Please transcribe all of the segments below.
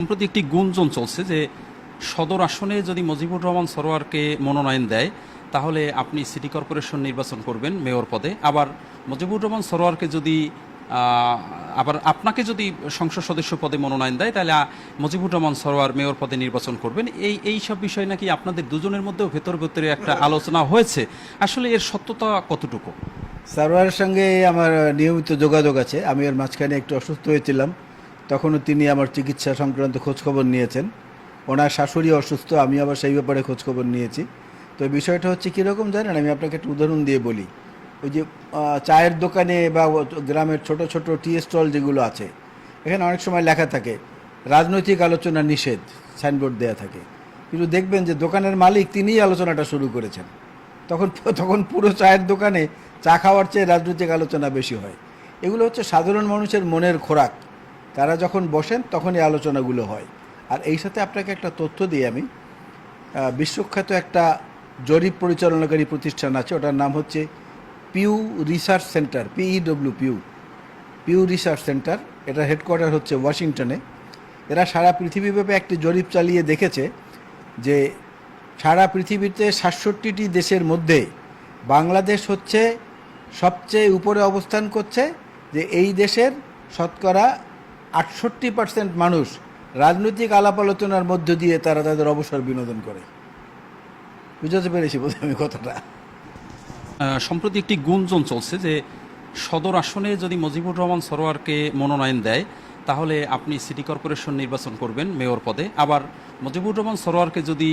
সম্প্রতি একটি গুঞ্জন চলছে যে সদর আসনে যদি মুজিবুর রহমান সরোয়ারকে মনোনয়ন দেয় তাহলে আপনি সিটি কর্পোরেশন নির্বাচন করবেন মেয়র পদে। আবার মুজিবুর রহমান সরোয়ারকে যদি আবার আপনাকে যদি সংসদ সদস্য পদে মনোনয়ন দেয় তাহলে মুজিবুর রহমান সরোয়ার মেয়র পদে নির্বাচন করবেন। এই সব বিষয় নাকি আপনাদের দুজনের মধ্যেও ভেতর ভেতরে একটা আলোচনা হয়েছে। আসলে এর সত্যতা কতটুকু? সারোয়ারের সঙ্গে আমার নিয়মিত যোগাযোগ আছে। আমি এর মাঝখানে একটু অসুস্থ হয়েছিলাম, তখনও তিনি আমার চিকিৎসা সংক্রান্ত খোঁজখবর নিয়েছেন। ওনার শাশুড়ি অসুস্থ, আমি আবার সেই ব্যাপারে খোঁজখবর নিয়েছি। তো বিষয়টা হচ্ছে কীরকম জানেন, আমি আপনাকে একটা উদাহরণ দিয়ে বলি। ওই যে চায়ের দোকানে বা গ্রামের ছোট ছোট টি স্টল যেগুলো আছে, এখানে অনেক সময় লেখা থাকে রাজনৈতিক আলোচনা নিষেধ, সাইনবোর্ড দেয়া থাকে। কিন্তু দেখবেন যে দোকানের মালিক তিনিই আলোচনাটা শুরু করেছেন। তখন তখন পুরো চায়ের দোকানে চা খাওয়ার চেয়ে রাজনৈতিক আলোচনা বেশি হয়। এগুলো হচ্ছে সাধারণ মানুষের মনের খোরাক। তারা যখন বসেন তখন এই আলোচনাগুলো হয়। আর এই সাথে আপনাকে একটা তথ্য দিই আমি। বিশ্বখ্যাত একটা জরিপ পরিচালনাকারী প্রতিষ্ঠান আছে, ওটার নাম হচ্ছে Pew Research Center, Pew Research Center. এটা হেডকোয়ার্টার হচ্ছে ওয়াশিংটনে। এরা সারা পৃথিবীব্যাপী একটি জরিপ চালিয়ে দেখেছে যে সারা পৃথিবীতে ৬৭টি দেশের মধ্যে বাংলাদেশ হচ্ছে সবচেয়ে উপরে অবস্থান করছে। যে এই দেশের শতকরা ৬৮% মানুষ রাজনৈতিক আলাপ আলোচনার মধ্য দিয়ে তারা তাদের অবসর বিনোদন করে। বুঝতে পেরেছি বোধ আমি কথাটা। সম্প্রতি একটি গুঞ্জন চলছে যে সদর আসনে যদি মুজিবুর রহমান সরোয়ারকে মনোনয়ন দেয় তাহলে আপনি সিটি কর্পোরেশন নির্বাচন করবেন মেয়র পদে। আবার মুজিবুর রহমান সরোয়ারকে যদি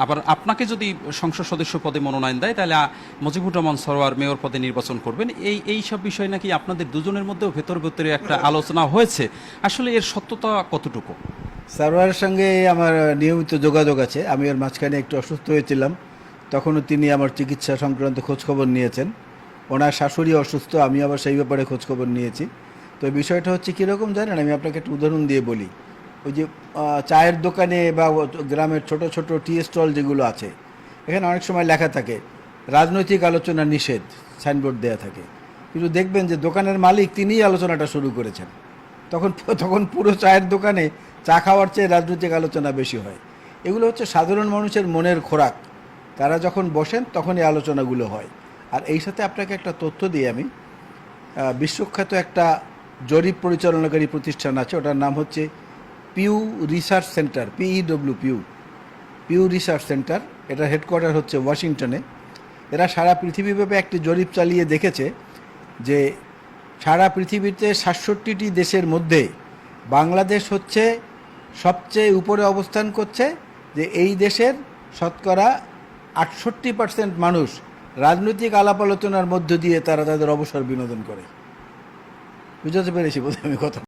আবার আপনাকে যদি সংসদ সদস্য পদে মনোনয়ন দেয় তাহলে মুজিবুর রহমান সরোয়ার মেয়র পদে নির্বাচন করবেন। এই সব বিষয় নাকি আপনাদের দুজনের মধ্যেও ভেতর ভেতরে একটা আলোচনা হয়েছে। আসলে এর সত্যতা কতটুকু? সারোয়ারের সঙ্গে আমার নিয়মিত যোগাযোগ আছে। আমি এর মাঝখানে একটু অসুস্থ হয়েছিলাম, তখনও তিনি আমার চিকিৎসা সংক্রান্ত খোঁজখবর নিয়েছেন। ওনার শাশুড়ি অসুস্থ, আমি আবার সেই ব্যাপারে খোঁজখবর নিয়েছি। তো বিষয়টা হচ্ছে কীরকম জানেন, আমি আপনাকে একটা উদাহরণ দিয়ে বলি। ওই যে চায়ের দোকানে বা গ্রামের ছোট ছোট টি স্টল যেগুলো আছে, এখানে অনেক সময় লেখা থাকে রাজনৈতিক আলোচনা নিষেধ, সাইনবোর্ড দেয়া থাকে। কিন্তু দেখবেন যে দোকানের মালিক তিনিই আলোচনাটা শুরু করেছেন। তখন পুরো চায়ের দোকানে চা খাওয়ার চেয়ে রাজনৈতিক আলোচনা বেশি হয়। এগুলো হচ্ছে সাধারণ মানুষের মনের খোরাক। তারা যখন বসেন তখন এই আলোচনাগুলো হয়। আর এই সাথে আপনাকে একটা তথ্য দিই আমি। বিশ্বখ্যাত একটা জরিপ পরিচালনাকারী প্রতিষ্ঠান আছে, ওটার নাম হচ্ছে Pew Research Center, Pew Research Center. এটা হেডকোয়ার্টার হচ্ছে ওয়াশিংটনে। এরা সারা পৃথিবীব্যাপী একটি জরিপ চালিয়ে দেখেছে যে সারা পৃথিবীতে ৬৭টি দেশের মধ্যে বাংলাদেশ হচ্ছে সবচেয়ে উপরে অবস্থান করছে। যে এই দেশের শতকরা ৬৮% মানুষ রাজনৈতিক আলাপ আলোচনার মধ্য দিয়ে তারা তাদের অবসর বিনোদন করে। বুঝতে পেরেছি বোধ আমি কথা।